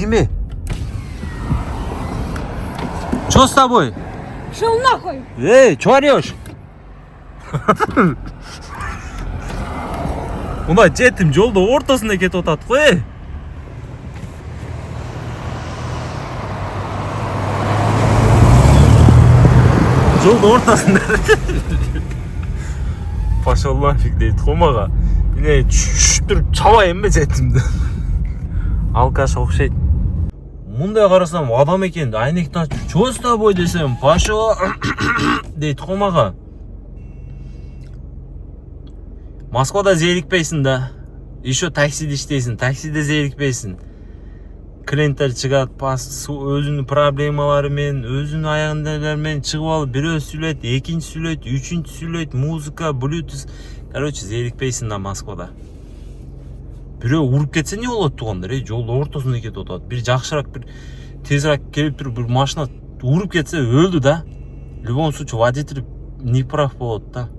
Кими? Что с тобой? Шел нахуй! Эй, что орешь? Мына жетим жолдо ортосунда кетип атат го. Жолдо ортосунда. Пошел нафиг дейт го мага. Эне түшүктүрүп чабайын бе жетимди. Алкаш окшойт. Мындай карасам адам экен, айнектен ачып, "Чё с тобой?" десем, "Пошо" дейт го мага. Москвада зээрикпейсиң да. Еще таксиде иштейсиң, таксиде зээрикпейсиң. Клиенттер чыгат, өзүнүн проблемалары менен, өзүнүн аягындагылар менен чыгып алып, бирөө сүйлөйт, экинчи сүйлөйт, үчүнчү сүйлөйт, музыка, блютуз. Короче, зээрикпейсиң да Москвада. Бирөө уруп кетсе не болот тугандар? Жолдо ортосунда кетип атат. Бир жакшыраак, бир тезирээк келип туруп, бир машина уруп кетсе өлдү да. В любом случае водитель неправ болот да.